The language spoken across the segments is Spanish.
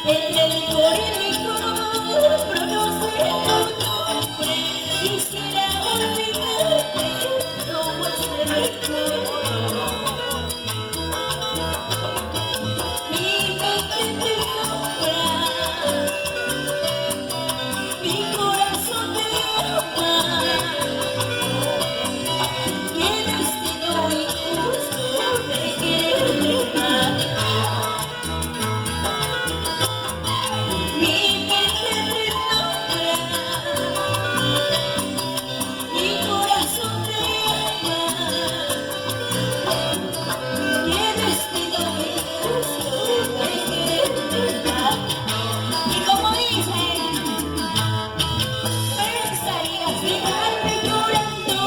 En el licor y el licor conoce tu nombre. Quisiera olvidarte como este recuerdo. Mi mente te nombra, mi corazón te ama. Qué destino injusto de quererte más. Mi mente te nombra, mi corazón te ama. Qué destino injusto de quererte más. Y como dice, pensarías dejarme llorando,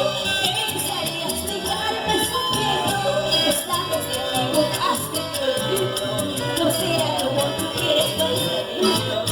pensarías dejarme sufriendo. Esta vez te equivocaste, te olvido. No será como tú quieres, no será.